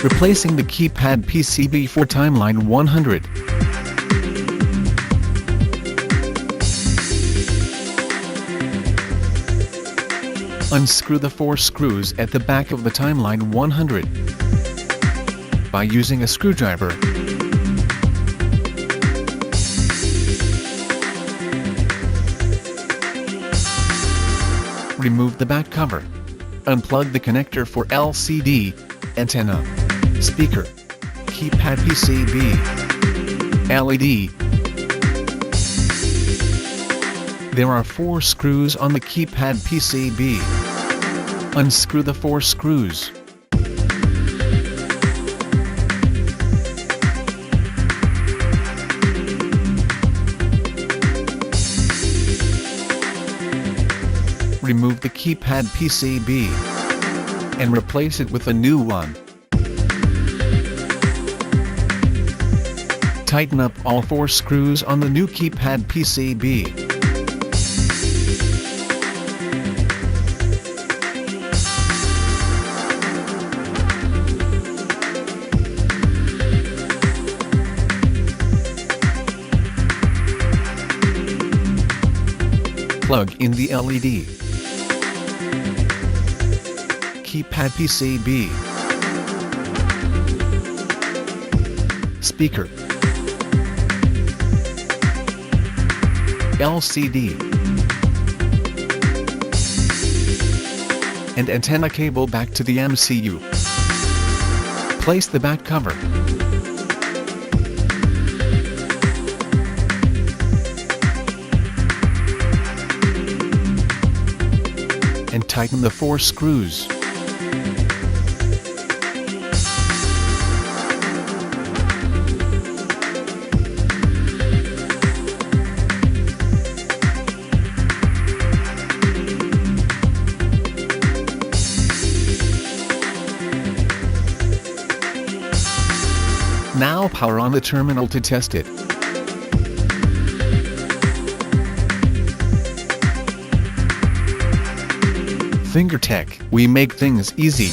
Replacing the keypad PCB for timeline 100. Unscrew the 4 screws at the back of the timeline 100 by using a screwdriver. Remove the back cover. Unplug the connector for LCD, antenna, speaker, keypad PCB, LED. There are 4 screws on the keypad PCB. Unscrew the 4 screws. Remove the keypad PCB and replace it with a new one. Tighten up all 4 screws on the new keypad PCB. Plug in the LED. Keypad PCB. Speaker. LCD. And antenna cable back to the MCU. Place the back cover. And tighten the 4 screws. Now power on the terminal to test it. FingerTec, we make things easy.